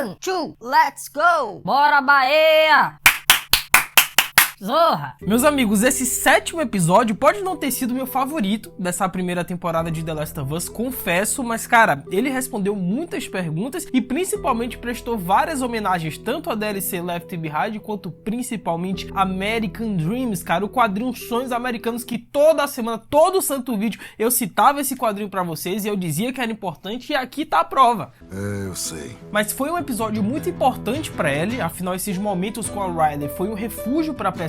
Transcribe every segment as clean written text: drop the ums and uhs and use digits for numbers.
1, 2, let's go! Bora, Bahia! Zorra! Meus amigos, esse sétimo episódio pode não ter sido meu favorito dessa primeira temporada de The Last of Us, confesso, mas cara, ele respondeu muitas perguntas e principalmente prestou várias homenagens tanto a DLC Left Behind quanto principalmente American Dreams, cara, o quadrinho Sonhos Americanos que toda semana, todo santo vídeo, eu citava esse quadrinho pra vocês e eu dizia que era importante e aqui tá a prova. Eu sei. Mas foi um episódio muito importante pra Ellie, afinal esses momentos com a Riley foi um refúgio pra personagem,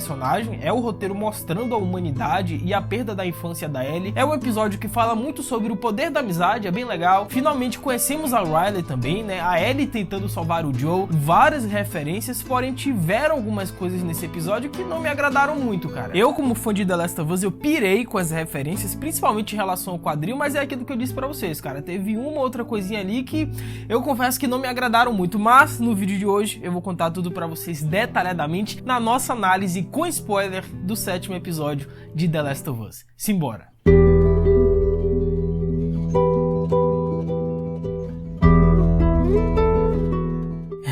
é o roteiro mostrando a humanidade e a perda da infância da Ellie, é um episódio que fala muito sobre o poder da amizade, é bem legal, finalmente conhecemos a Riley também, né, a Ellie tentando salvar o Joe, várias referências, porém tiveram algumas coisas nesse episódio que não me agradaram muito, cara. Eu como fã de The Last of Us, eu pirei com as referências, principalmente em relação ao quadril, mas é aquilo que eu disse pra vocês, cara, teve uma outra coisinha ali que eu confesso que não me agradaram muito, mas no vídeo de hoje eu vou contar tudo pra vocês detalhadamente na nossa análise com spoiler do sétimo episódio de The Last of Us. Simbora!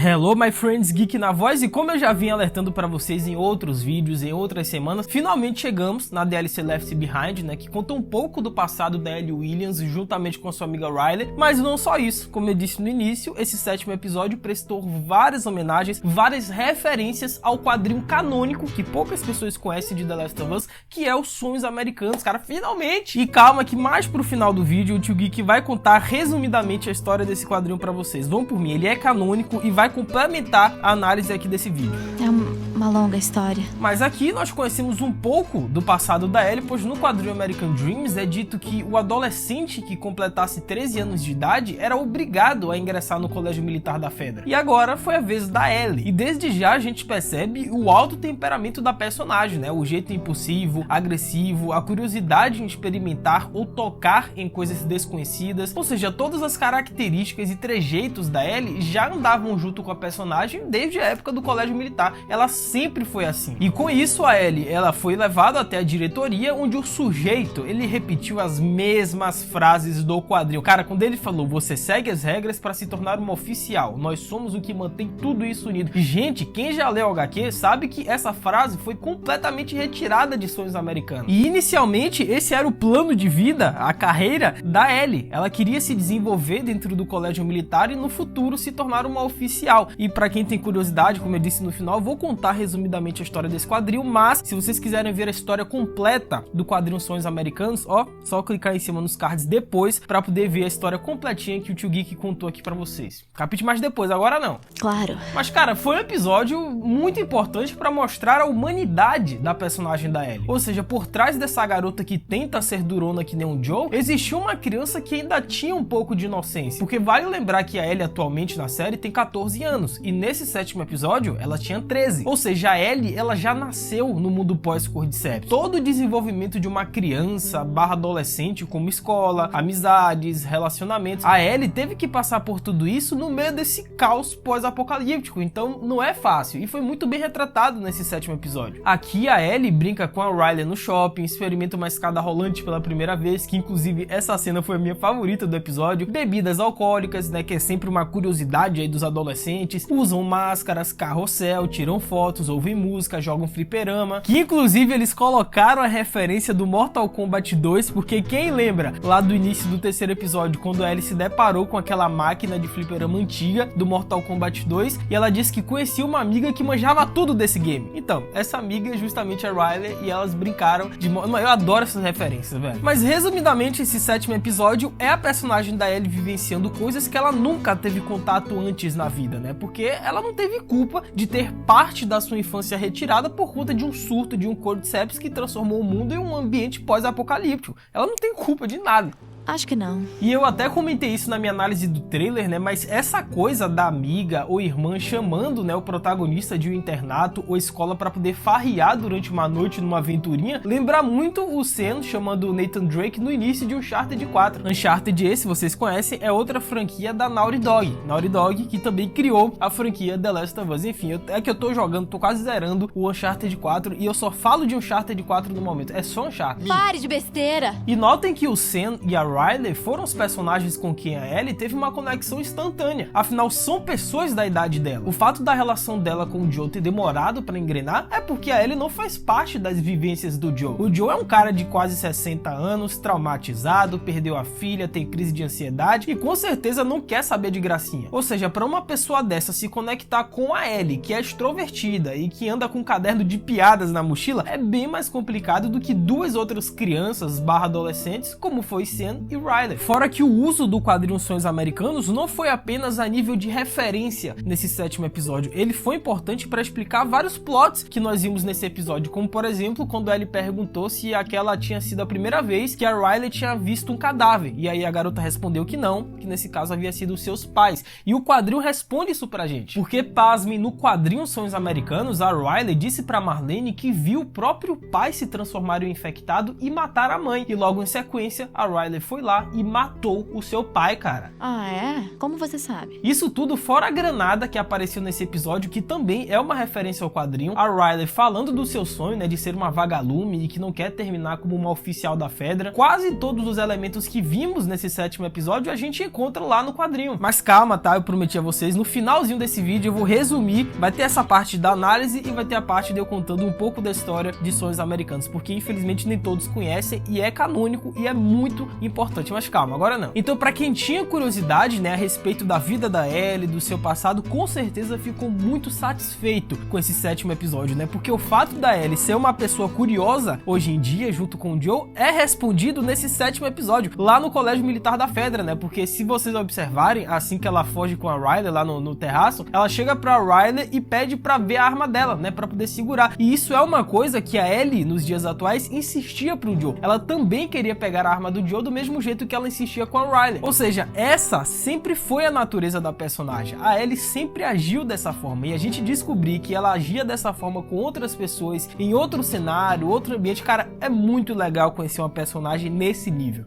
Hello my friends, Geek na voz, e como eu já vim alertando para vocês em outros vídeos, em outras semanas, finalmente chegamos na DLC Left Behind, né, que conta um pouco do passado da Ellie Williams juntamente com a sua amiga Riley, mas não só isso, como eu disse no início, esse sétimo episódio prestou várias homenagens, várias referências ao quadrinho canônico que poucas pessoas conhecem de The Last of Us, que é os Sonhos Americanos, cara, finalmente! E calma que mais pro final do vídeo o Tio Geek vai contar resumidamente a história desse quadrinho para vocês. Vão por mim, ele é canônico e vai complementar a análise aqui desse vídeo. É uma longa história. Mas aqui nós conhecemos um pouco do passado da Ellie, pois no quadrinho American Dreams é dito que o adolescente que completasse 13 anos de idade era obrigado a ingressar no colégio militar da Fedra. E agora foi a vez da Ellie. E desde já a gente percebe o alto temperamento da personagem, né? O jeito impulsivo, agressivo, a curiosidade em experimentar ou tocar em coisas desconhecidas. Ou seja, todas as características e trejeitos da Ellie já andavam junto com a personagem desde a época do colégio militar. Ela sempre foi assim. E com isso a Ellie, ela foi levada até a diretoria, onde o sujeito, ele repetiu as mesmas frases do quadrinho. Cara, quando ele falou, você segue as regras para se tornar uma oficial, nós somos o que mantém tudo isso unido. Gente, quem já leu o HQ sabe que essa frase foi completamente retirada de Sonhos Americanos. E inicialmente esse era o plano de vida, a carreira da Ellie. Ela queria se desenvolver dentro do colégio militar e no futuro se tornar uma oficial. E pra quem tem curiosidade, como eu disse no final, eu vou contar resumidamente a história desse quadril, mas se vocês quiserem ver a história completa do quadrinho Sonhos Americanos, ó, só clicar em cima nos cards depois pra poder ver a história completinha que o Tio Geek contou aqui pra vocês. Capite mais depois, agora não. Claro. Mas cara, foi um episódio muito importante pra mostrar a humanidade da personagem da Ellie. Ou seja, por trás dessa garota que tenta ser durona que nem um Joe, existiu uma criança que ainda tinha um pouco de inocência. Porque vale lembrar que a Ellie atualmente na série tem 14 anos, e nesse sétimo episódio ela tinha 13. Ou seja, a Ellie, ela já nasceu no mundo pós-Cordyceps. Todo o desenvolvimento de uma criança barra adolescente, como escola, amizades, relacionamentos, a Ellie teve que passar por tudo isso no meio desse caos pós-apocalíptico, então não é fácil, e foi muito bem retratado nesse sétimo episódio. Aqui a Ellie brinca com a Riley no shopping, experimenta uma escada rolante pela primeira vez, que inclusive essa cena foi a minha favorita do episódio, bebidas alcoólicas, né, que é sempre uma curiosidade aí dos adolescentes, usam máscaras, carrossel, tiram fotos, ouvem música, jogam fliperama, que inclusive eles colocaram a referência do Mortal Kombat 2, porque quem lembra lá do início do terceiro episódio, quando a Ellie se deparou com aquela máquina de fliperama antiga do Mortal Kombat 2, e ela disse que conhecia uma amiga que manjava tudo desse game. Então, essa amiga é justamente a Riley, e elas brincaram de... Eu adoro essas referências, velho. Mas resumidamente, esse sétimo episódio é a personagem da Ellie vivenciando coisas que ela nunca teve contato antes na vida, né? Porque ela não teve culpa de ter parte da sua infância retirada por conta de um surto de um Cordyceps que transformou o mundo em um ambiente pós-apocalíptico. Ela não tem culpa de nada. Acho que não. E eu até comentei isso na minha análise do trailer, né? Mas essa coisa da amiga ou irmã chamando, né, o protagonista de um internato ou escola para poder farrear durante uma noite numa aventurinha, lembra muito o Sam chamando o Nathan Drake no início de Uncharted 4. Uncharted, esse vocês conhecem, é outra franquia da Naughty Dog. Naughty Dog que também criou a franquia The Last of Us. Enfim, é que eu tô jogando, tô quase zerando o Uncharted 4 e eu só falo de Uncharted 4 no momento. É só Uncharted. Pare de besteira! E notem que o Sam e a Riley foram os personagens com quem a Ellie teve uma conexão instantânea. Afinal, são pessoas da idade dela. O fato da relação dela com o Joe ter demorado para engrenar é porque a Ellie não faz parte das vivências do Joe. O Joe é um cara de quase 60 anos, traumatizado, perdeu a filha, tem crise de ansiedade e com certeza não quer saber de gracinha. Ou seja, para uma pessoa dessa se conectar com a Ellie, que é extrovertida e que anda com um caderno de piadas na mochila, é bem mais complicado do que duas outras crianças adolescentes, como foi Sean e Riley. Fora que o uso do quadrinho Sonhos Americanos não foi apenas a nível de referência nesse 7º episódio, ele foi importante para explicar vários plots que nós vimos nesse episódio, como por exemplo, quando Ellie perguntou se aquela tinha sido a primeira vez que a Riley tinha visto um cadáver, e aí a garota respondeu que não, que nesse caso havia sido os seus pais, e o quadrinho responde isso pra gente, porque pasme, no quadrinho Sonhos Americanos, a Riley disse pra Marlene que viu o próprio pai se transformar em infectado e matar a mãe, e logo em sequência a Riley foi lá e matou o seu pai, cara. Ah, é? Como você sabe? Isso tudo fora a granada que apareceu nesse episódio, que também é uma referência ao quadrinho, a Riley falando do seu sonho, né, de ser uma vagalume e que não quer terminar como uma oficial da Fedra. Quase todos os elementos que vimos nesse 7º episódio a gente encontra lá no quadrinho. Mas calma, tá? Eu prometi a vocês, no finalzinho desse vídeo eu vou resumir, vai ter essa parte da análise e vai ter a parte de eu contando um pouco da história de Sonhos Americanos, porque infelizmente nem todos conhecem e é canônico e é muito importante, mas calma, agora não. Então, pra quem tinha curiosidade, né, a respeito da vida da Ellie, do seu passado, com certeza ficou muito satisfeito com esse 7º episódio, né, porque o fato da Ellie ser uma pessoa curiosa hoje em dia, junto com o Joe, é respondido nesse 7º episódio, lá no Colégio Militar da Fedra, né, porque se vocês observarem, assim que ela foge com a Riley lá no terraço, ela chega pra Riley e pede pra ver a arma dela, né, pra poder segurar, e isso é uma coisa que a Ellie, nos dias atuais, insistia pro Joe. Ela também queria pegar a arma do Joe do mesmo jeito que ela insistia com a Riley. Ou seja, essa sempre foi a natureza da personagem. A Ellie sempre agiu dessa forma e a gente descobrir que ela agia dessa forma com outras pessoas, em outro cenário, outro ambiente, cara, é muito legal conhecer uma personagem nesse nível.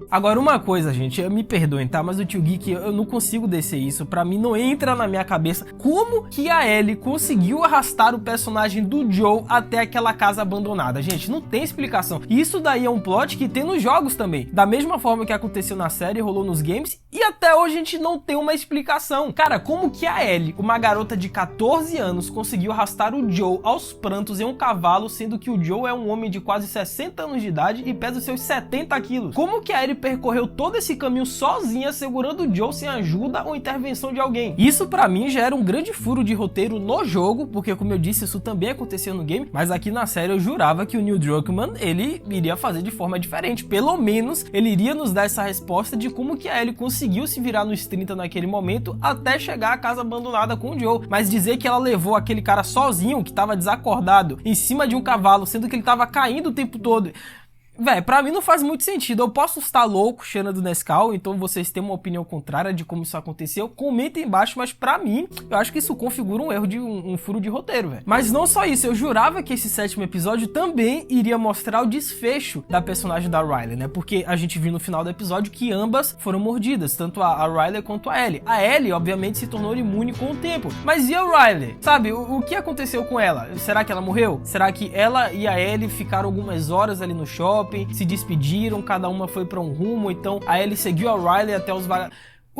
Agora uma coisa, gente, me perdoem, tá? Mas o Tio Geek, eu não consigo descer isso, pra mim não entra na minha cabeça como que a Ellie conseguiu arrastar o personagem do Joe até aquela casa abandonada. Gente, não tem explicação. Isso daí é um plot que tem nos jogos também. Da mesma forma que aconteceu na série, rolou nos games, e até hoje a gente não tem uma explicação. Cara, como que a Ellie, uma garota de 14 anos, conseguiu arrastar o Joe aos prantos em um cavalo, sendo que o Joe é um homem de quase 60 anos de idade e pesa os seus 70 quilos? Como que a Ellie percorreu todo esse caminho sozinha, segurando o Joe sem ajuda ou intervenção de alguém? Isso pra mim já era um grande furo de roteiro no jogo, porque como eu disse, isso também aconteceu no game, mas aqui na série eu jurava que o Neil Druckmann, ele iria fazer de forma diferente, pelo menos ele iria nos dar essa resposta de como que a Ellie conseguiu se virar nos 30 naquele momento até chegar à casa abandonada com o Joe, mas dizer que ela levou aquele cara sozinho, que tava desacordado, em cima de um cavalo, sendo que ele tava caindo o tempo todo... Véi, pra mim não faz muito sentido. Eu posso estar louco cheirando Nescau, então vocês têm uma opinião contrária de como isso aconteceu, comentem embaixo, mas pra mim, eu acho que isso configura um erro de um furo de roteiro, velho. Mas não só isso, eu jurava que esse 7º episódio também iria mostrar o desfecho da personagem da Riley, né? Porque a gente viu no final do episódio que ambas foram mordidas, tanto a Riley quanto a Ellie. A Ellie, obviamente, se tornou imune com o tempo. Mas e a Riley? Sabe, o que aconteceu com ela? Será que ela morreu? Será que ela e a Ellie ficaram algumas horas ali no shopping? Se despediram, cada uma foi pra um rumo, então a Ellie seguiu a Riley até os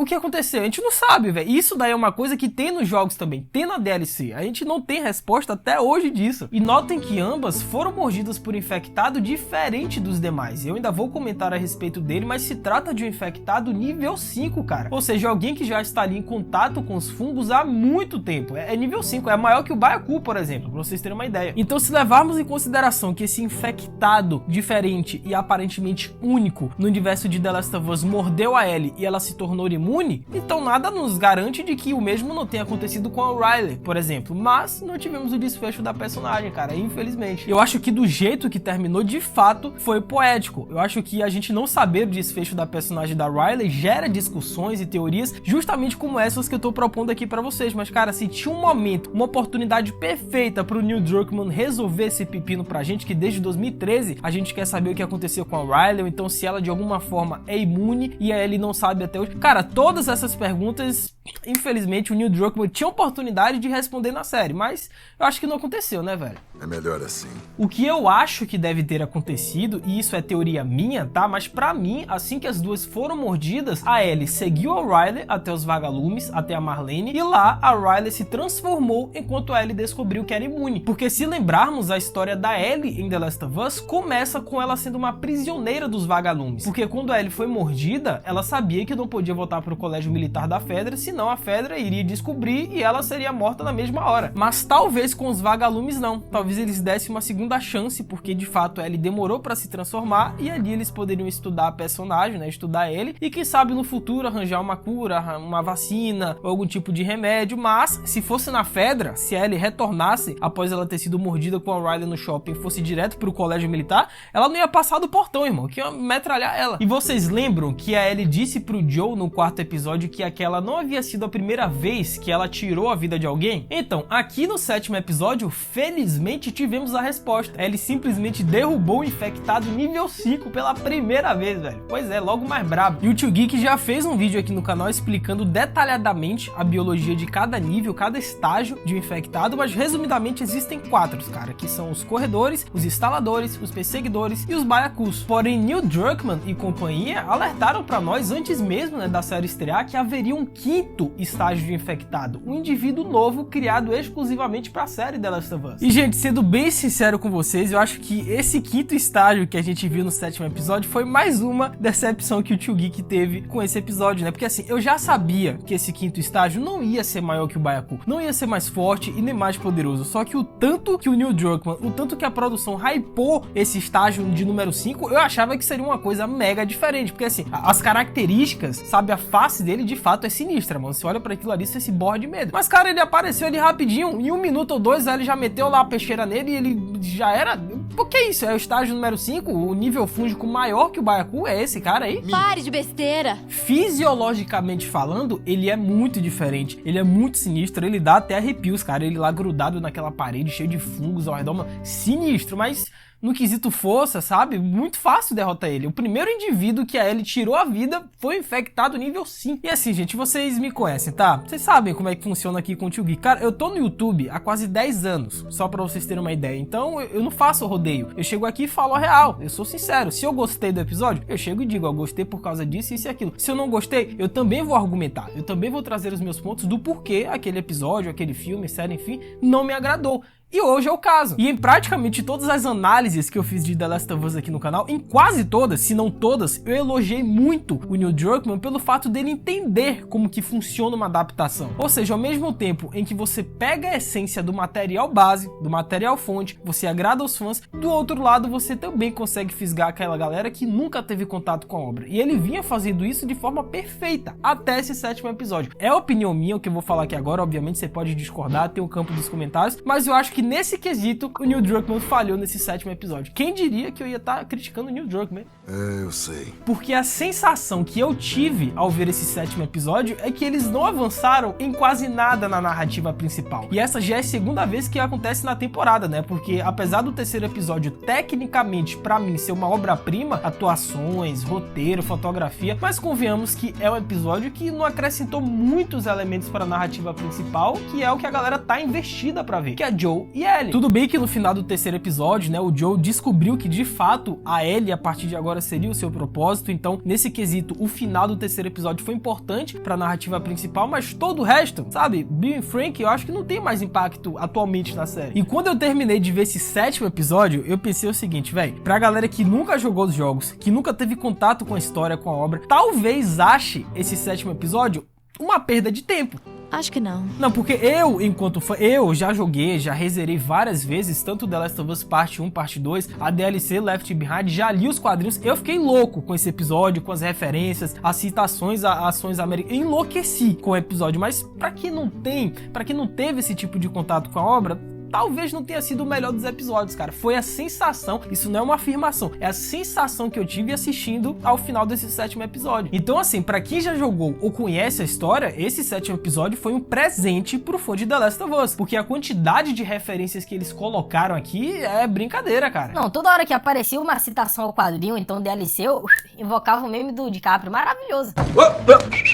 O que aconteceu? A gente não sabe, velho. Isso daí é uma coisa que tem nos jogos também, tem na DLC. A gente não tem resposta até hoje disso. E notem que ambas foram mordidas por um infectado diferente dos demais. Eu ainda vou comentar a respeito dele, mas se trata de um infectado nível 5, cara. Ou seja, alguém que já está ali em contato com os fungos há muito tempo. É nível 5, é maior que o Byaku, por exemplo, pra vocês terem uma ideia. Então, se levarmos em consideração que esse infectado diferente e aparentemente único no universo de The Last of Us mordeu a Ellie e ela se tornou imune, então nada nos garante de que o mesmo não tenha acontecido com a Riley, por exemplo, mas não tivemos o desfecho da personagem, cara, infelizmente. Eu acho que do jeito que terminou, de fato, foi poético. Eu acho que a gente não saber o desfecho da personagem da Riley gera discussões e teorias justamente como essas que eu tô propondo aqui pra vocês, mas cara, se tinha um momento, uma oportunidade perfeita pro Neil Druckmann resolver esse pepino pra gente, que desde 2013 a gente quer saber o que aconteceu com a Riley, ou então se ela de alguma forma é imune e a Ellie não sabe até hoje, cara, todas essas perguntas, infelizmente, o Neil Druckmann tinha oportunidade de responder na série, mas eu acho que não aconteceu, né, velho? É melhor assim. O que eu acho que deve ter acontecido, e isso é teoria minha, tá? Mas pra mim, assim que as duas foram mordidas, a Ellie seguiu a Riley até os vagalumes, até a Marlene, e lá a Riley se transformou enquanto a Ellie descobriu que era imune. Porque se lembrarmos, a história da Ellie em The Last of Us começa com ela sendo uma prisioneira dos vagalumes. Porque quando a Ellie foi mordida, ela sabia que não podia voltar pro colégio militar da Fedra, senão a Fedra iria descobrir e ela seria morta na mesma hora. Mas talvez com os vagalumes não. Talvez eles dessem uma segunda chance, porque de fato a Ellie demorou pra se transformar e ali eles poderiam estudar a personagem, né? Estudar ele e quem sabe no futuro arranjar uma cura, uma vacina ou algum tipo de remédio. Mas se fosse na Fedra, se a Ellie retornasse após ela ter sido mordida com a Riley no shopping e fosse direto pro colégio militar, ela não ia passar do portão, irmão, que ia metralhar ela. E vocês lembram que a Ellie disse pro Joe no quarto episódio que aquela não havia sido a primeira vez que ela tirou a vida de alguém? Então, aqui no 7º episódio, felizmente tivemos a resposta. Ellie simplesmente derrubou o infectado nível 5 pela primeira vez, velho. Pois é, logo mais brabo. E o Tio Geek já fez um vídeo aqui no canal explicando detalhadamente a biologia de cada nível, cada estágio de um infectado, mas resumidamente existem 4, cara, que são os corredores, os instaladores, os perseguidores e os baiacus. Porém, Neil Druckmann e companhia alertaram pra nós antes mesmo, né, da série estrear que haveria um 5º estágio de infectado, um indivíduo novo criado exclusivamente pra série The Last of Us. E, gente, sendo bem sincero com vocês, eu acho que esse 5º estágio que a gente viu no 7º episódio foi mais uma decepção que o Tio Geek teve com esse episódio, né? Porque assim, eu já sabia que esse 5º estágio não ia ser maior que o Baiacu, não ia ser mais forte e nem mais poderoso, só que o tanto que o Neil Druckmann, o tanto que a produção hypou esse estágio de número 5, eu achava que seria uma coisa mega diferente, porque assim, as características, sabe, a face dele de fato é sinistra, mano. Você olha pra aquilo ali, você se borra de medo. Mas, cara, ele apareceu ali rapidinho, em 1 minuto ou 2, aí ele já meteu lá a peixeira nele e ele já era... Por que isso? É o estágio número 5, o nível fúngico maior que o Baiacu, é esse cara aí? Pare de besteira! Fisiologicamente falando, ele é muito diferente, ele é muito sinistro, ele dá até arrepios, cara, ele lá grudado naquela parede, cheio de fungos ao redor, mano, sinistro, mas... no quesito força, sabe? Muito fácil derrotar ele. O primeiro indivíduo que a Ellie tirou a vida foi infectado nível 5. E assim, gente, vocês me conhecem, tá? Vocês sabem como é que funciona aqui com o Tio Geek. Cara, eu tô no YouTube há quase 10 anos, só pra vocês terem uma ideia. Então, eu não faço rodeio. Eu chego aqui e falo a real. Eu sou sincero. Se eu gostei do episódio, eu chego e digo, ó, gostei por causa disso, isso e aquilo. Se eu não gostei, eu também vou argumentar. Eu também vou trazer os meus pontos do porquê aquele episódio, aquele filme, série, enfim, não me agradou. E hoje é o caso. E em praticamente todas as análises que eu fiz de The Last of Us aqui no canal, em quase todas, se não todas, eu elogiei muito o Neil Druckmann pelo fato dele entender como que funciona uma adaptação. Ou seja, ao mesmo tempo em que você pega a essência do material base, do material fonte, você agrada aos fãs, do outro lado você também consegue fisgar aquela galera que nunca teve contato com a obra. E ele vinha fazendo isso de forma perfeita, até esse 7º episódio. É a opinião minha, o que eu vou falar aqui agora, obviamente você pode discordar, tem o campo dos comentários, mas eu acho que nesse quesito, o Neil Druckmann falhou nesse 7º episódio. Quem diria que eu ia estar criticando o Neil Druckmann? É, eu sei. Porque a sensação que eu tive ao ver esse 7º episódio é que eles não avançaram em quase nada na narrativa principal. E essa já é a segunda vez que acontece na temporada, né? Porque apesar do 3º episódio, tecnicamente, pra mim, ser uma obra-prima, atuações, roteiro, fotografia, mas convenhamos que é um episódio que não acrescentou muitos elementos para a narrativa principal, que é o que a galera tá investida pra ver, que é Joe e Ellie. Tudo bem que no final do 3º episódio, né, o Joe descobriu que de fato a Ellie a partir de agora seria o seu propósito, então nesse quesito o final do 3º episódio foi importante pra narrativa principal, mas todo o resto, sabe, Bill e Frank, eu acho que não tem mais impacto atualmente na série. E quando eu terminei de ver esse 7º episódio, eu pensei o seguinte, velho, pra galera que nunca jogou os jogos, que nunca teve contato com a história, com a obra, talvez ache esse 7º episódio uma perda de tempo. Acho que não. Não, porque eu, enquanto fã, eu já joguei, já rezerei várias vezes, tanto The Last of Us Parte 1, Parte 2, a DLC Left Behind, já li os quadrinhos, eu fiquei louco com esse episódio, com as referências, as citações a ações americanas, enlouqueci com o episódio, mas pra quem não tem, pra quem não teve esse tipo de contato com a obra, talvez não tenha sido o melhor dos episódios, cara. Foi a sensação, isso não é uma afirmação, é a sensação que eu tive assistindo ao final desse 7º episódio. Então assim, pra quem já jogou ou conhece a história, esse 7º episódio foi um presente pro fã de The Last of Us, porque a quantidade de referências que eles colocaram aqui é brincadeira, cara. Não, toda hora que aparecia uma citação ao quadrinho, então DLC, eu invocava o meme do DiCaprio, maravilhoso.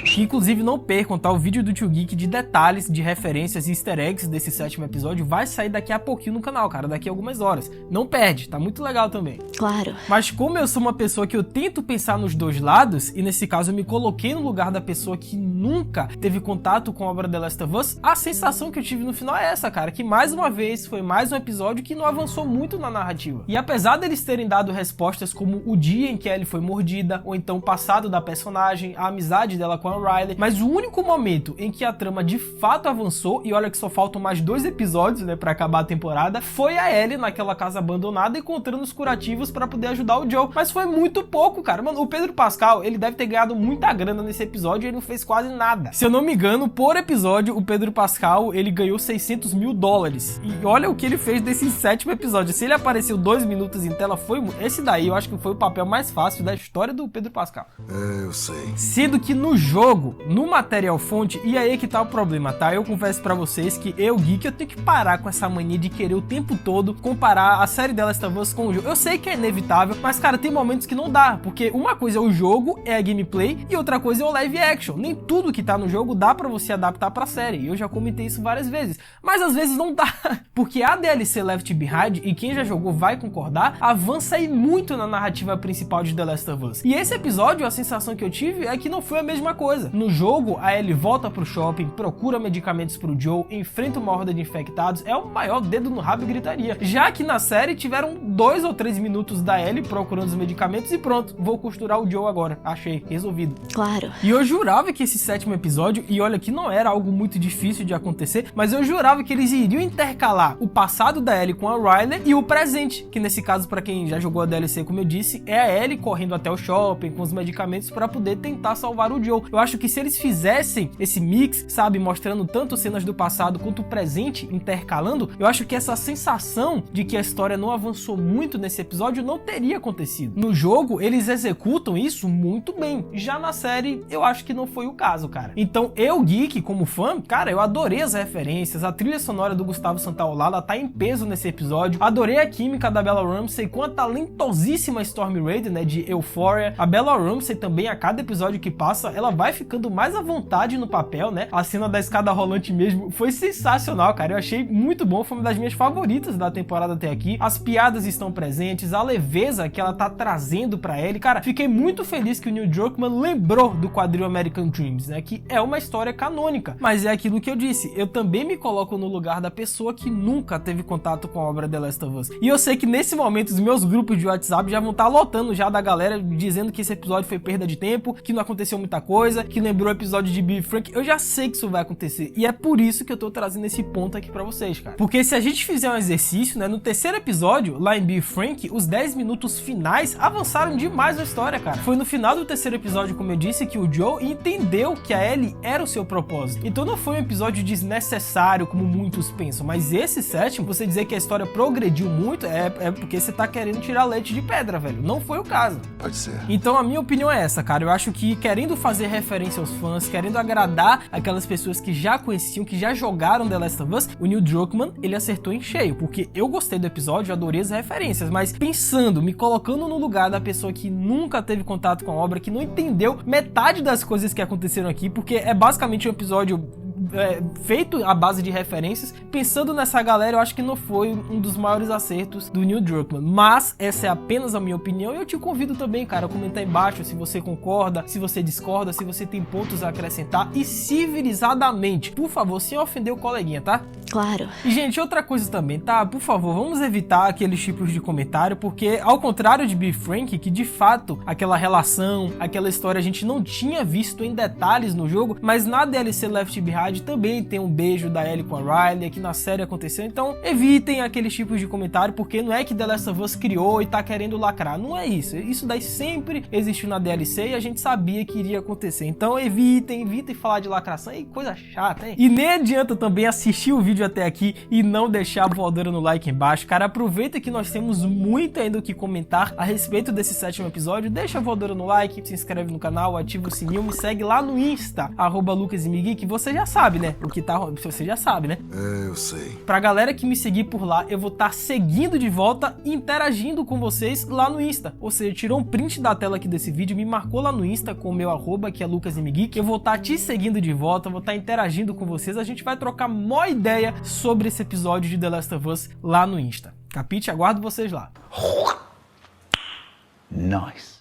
Que inclusive não percam, tá? O vídeo do Tio Geek de detalhes, de referências e easter eggs desse 7º episódio vai sair daqui a pouquinho no canal, cara, daqui a algumas horas. Não perde, tá muito legal também. Claro. Mas como eu sou uma pessoa que eu tento pensar nos dois lados, e nesse caso eu me coloquei no lugar da pessoa que nunca teve contato com a obra The Last of Us, a sensação que eu tive no final é essa, cara, que mais uma vez foi mais um episódio que não avançou muito na narrativa. E apesar deles terem dado respostas como o dia em que Ellie foi mordida, ou então o passado da personagem, a amizade dela com a Riley, mas o único momento em que a trama de fato avançou, e olha que só faltam mais 2 episódios, né, pra acabar a temporada, foi a Ellie naquela casa abandonada encontrando os curativos pra poder ajudar o Joe. Mas foi muito pouco, cara. Mano, o Pedro Pascal, ele deve ter ganhado muita grana nesse episódio e ele não fez quase nada. Se eu não me engano, por episódio, o Pedro Pascal, ele ganhou $600 mil. E olha o que ele fez desse 7º episódio. Se ele apareceu 2 minutos em tela, foi... Esse daí eu acho que foi o papel mais fácil da história do Pedro Pascal. Eu sei. Sendo que no jogo, no material fonte, e aí que tá o problema, tá? Eu confesso pra vocês que eu, geek, eu tenho que parar com essa mania de querer o tempo todo comparar a série The Last of Us com o jogo. Eu sei que é inevitável, mas cara, tem momentos que não dá, porque uma coisa é o jogo, é a gameplay, e outra coisa é o live action. Nem tudo que tá no jogo dá pra você adaptar pra série, e eu já comentei isso várias vezes, mas às vezes não dá, porque a DLC Left Behind, e quem já jogou vai concordar, avança aí muito na narrativa principal de The Last of Us. E esse episódio, a sensação que eu tive é que não foi a mesma coisa. No jogo, a Ellie volta pro shopping, procura medicamentos pro Joe, enfrenta uma horda de infectados, é o maior dedo no rabo e gritaria. Já que na série tiveram 2 ou 3 minutos da Ellie procurando os medicamentos e pronto, vou costurar o Joe agora. Achei, resolvido. Claro. E eu jurava que esse 7º episódio, e olha que não era algo muito difícil de acontecer, mas eu jurava que eles iriam intercalar o passado da Ellie com a Riley e o presente, que nesse caso, pra quem já jogou a DLC, como eu disse, é a Ellie correndo até o shopping com os medicamentos pra poder tentar salvar o Joe. Eu acho que se eles fizessem esse mix, sabe, mostrando tanto cenas do passado quanto o presente intercalando, eu acho que essa sensação de que a história não avançou muito nesse episódio não teria acontecido. No jogo, eles executam isso muito bem. Já na série, eu acho que não foi o caso, cara. Então, eu, geek, como fã, cara, eu adorei as referências, a trilha sonora do Gustavo Santaolalla tá em peso nesse episódio, adorei a química da Bella Ramsey com a talentosíssima Storm Reid, né, de Euphoria. A Bella Ramsey também, a cada episódio que passa, ela vai ficando mais à vontade no papel, né? A cena da escada rolante mesmo foi sensacional, cara. Eu achei muito bom, foi uma das minhas favoritas da temporada até aqui. As piadas estão presentes, a leveza que ela tá trazendo pra ele. Cara, fiquei muito feliz que o Neil Druckmann lembrou do quadrinho American Dreams, né? Que é uma história canônica, mas é aquilo que eu disse, eu também me coloco no lugar da pessoa que nunca teve contato com a obra The Last of Us. E eu sei que nesse momento os meus grupos de WhatsApp já vão estar lotando já da galera dizendo que esse episódio foi perda de tempo, que não aconteceu muita coisa, que lembrou o episódio de Bill e Frank. Eu já sei que isso vai acontecer e é por isso que eu tô trazendo esse ponto aqui pra vocês, cara. Porque se a gente fizer um exercício, né, no 3º episódio, lá em Bill e Frank, os 10 minutos finais avançaram demais na história, cara. Foi no final do 3º episódio, como eu disse, que o Joe entendeu que a Ellie era o seu propósito. Então não foi um episódio desnecessário, como muitos pensam, mas esse 7º, você dizer que a história progrediu muito, é porque você tá querendo tirar leite de pedra, velho. Não foi o caso. Pode ser. Então a minha opinião é essa, cara. Eu acho que querendo fazer referência aos fãs, querendo agradar aquelas pessoas que já conheciam, que já jogaram The Last of Us, o Neil Druckmann, ele acertou em cheio, porque eu gostei do episódio, adorei as referências, mas pensando, me colocando no lugar da pessoa que nunca teve contato com a obra, que não entendeu metade das coisas que aconteceram aqui, porque é basicamente um episódio feito à base de referências. Pensando nessa galera, eu acho que não foi um dos maiores acertos do Neil Druckmann, mas essa é apenas a minha opinião e eu te convido também, cara, a comentar embaixo se você concorda, se você discorda, se você tem pontos a acrescentar e civilizadamente, por favor, sem ofender o coleguinha, tá? Claro. E, gente, outra coisa também, tá? Por favor, vamos evitar aqueles tipos de comentário, porque ao contrário de Bill e Frank, que de fato aquela relação, aquela história a gente não tinha visto em detalhes no jogo, mas na DLC Left Behind verdade também tem um beijo da Ellie com a Riley, que na série aconteceu, então evitem aqueles tipos de comentário, porque não é que The Last of Us criou e tá querendo lacrar, não é isso. Isso daí sempre existiu na DLC e a gente sabia que iria acontecer, então evitem falar de lacração, e coisa chata, hein? E nem adianta também assistir o vídeo até aqui e não deixar a voadora no like embaixo, cara. Aproveita que nós temos muito ainda o que comentar a respeito desse 7º episódio, deixa a voadora no like, se inscreve no canal, ativa o sininho, me segue lá no Insta, @LucasMigui, que você já sabe, né? O que tá, você já sabe, né? Eu sei. Pra galera que me seguir por lá, eu vou estar seguindo de volta e interagindo com vocês lá no Insta. Ou seja, tirou um print da tela aqui desse vídeo, me marcou lá no Insta com o meu @, que é LucasMigui, que eu vou estar te seguindo de volta, vou estar interagindo com vocês, a gente vai trocar mó ideia sobre esse episódio de The Last of Us lá no Insta. Capite? Aguardo vocês lá. Nice.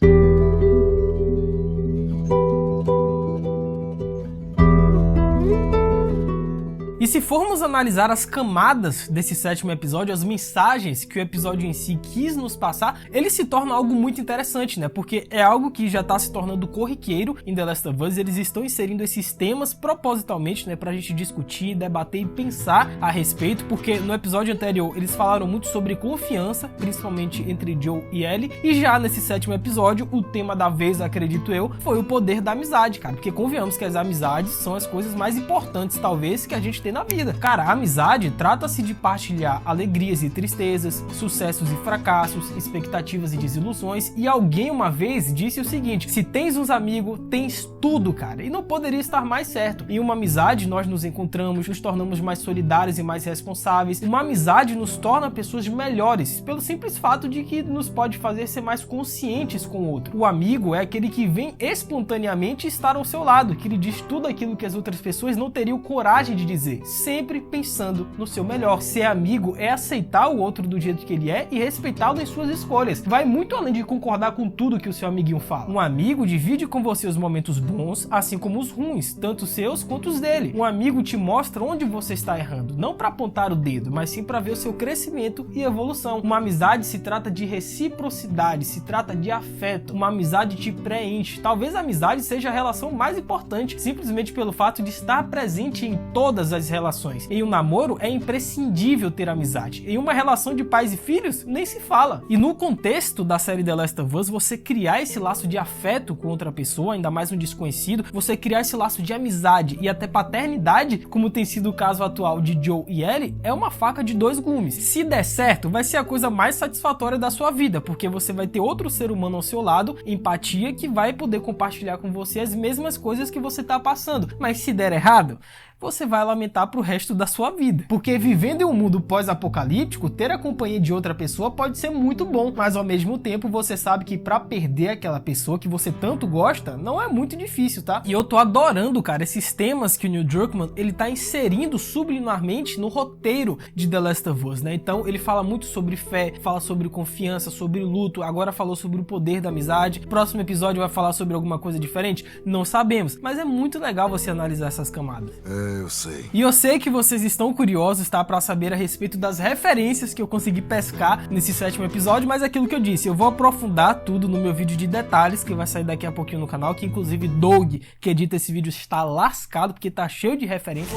E se formos analisar as camadas desse 7º episódio, as mensagens que o episódio em si quis nos passar, ele se torna algo muito interessante, né? Porque é algo que já tá se tornando corriqueiro em The Last of Us, eles estão inserindo esses temas propositalmente, né? Pra gente discutir, debater e pensar a respeito, porque no episódio anterior eles falaram muito sobre confiança, principalmente entre Joel e Ellie, e já nesse 7º episódio, o tema da vez, acredito eu, foi o poder da amizade, cara, porque convenhamos que as amizades são as coisas mais importantes, talvez, que a gente tem na vida. Cara, a amizade trata-se de partilhar alegrias e tristezas, sucessos e fracassos, expectativas e desilusões, e alguém uma vez disse o seguinte: se tens uns amigos, tens tudo, cara, e não poderia estar mais certo. Em uma amizade nós nos encontramos, nos tornamos mais solidários e mais responsáveis. Uma amizade nos torna pessoas melhores, pelo simples fato de que nos pode fazer ser mais conscientes com o outro. O amigo é aquele que vem espontaneamente estar ao seu lado, que lhe diz tudo aquilo que as outras pessoas não teriam coragem de dizer, sempre pensando no seu melhor. Ser amigo é aceitar o outro do jeito que ele é e respeitá-lo em suas escolhas. Vai muito além de concordar com tudo que o seu amiguinho fala. Um amigo divide com você os momentos bons, assim como os ruins, tanto os seus quanto os dele. Um amigo te mostra onde você está errando, não para apontar o dedo, mas sim para ver o seu crescimento e evolução. Uma amizade se trata de reciprocidade, se trata de afeto. Uma amizade te preenche. Talvez a amizade seja a relação mais importante, simplesmente pelo fato de estar presente em todas as relações. Em um namoro é imprescindível ter amizade. Em uma relação de pais e filhos, nem se fala. E no contexto da série The Last of Us, você criar esse laço de afeto com outra pessoa, ainda mais um desconhecido, você criar esse laço de amizade e até paternidade, como tem sido o caso atual de Joel e Ellie, é uma faca de dois gumes. Se der certo, vai ser a coisa mais satisfatória da sua vida, porque você vai ter outro ser humano ao seu lado, empatia, que vai poder compartilhar com você as mesmas coisas que você está passando. Mas se der errado, você vai lamentar pro resto da sua vida. Porque vivendo em um mundo pós-apocalíptico, ter a companhia de outra pessoa pode ser muito bom, mas ao mesmo tempo você sabe que pra perder aquela pessoa que você tanto gosta, não é muito difícil, tá? E eu tô adorando, cara, esses temas que o Neil Druckmann, ele tá inserindo subliminarmente no roteiro de The Last of Us, né? Então ele fala muito sobre fé, fala sobre confiança, sobre luto, agora falou sobre o poder da amizade. Próximo episódio vai falar sobre alguma coisa diferente? Não sabemos, mas é muito legal você analisar essas camadas. Eu sei. E eu sei que vocês estão curiosos, tá? Pra saber a respeito das referências que eu consegui pescar nesse 7º episódio, mas é aquilo que eu disse, eu vou aprofundar tudo no meu vídeo de detalhes, que vai sair daqui a pouquinho no canal, que inclusive Doug, que edita esse vídeo, está lascado, porque tá cheio de referências.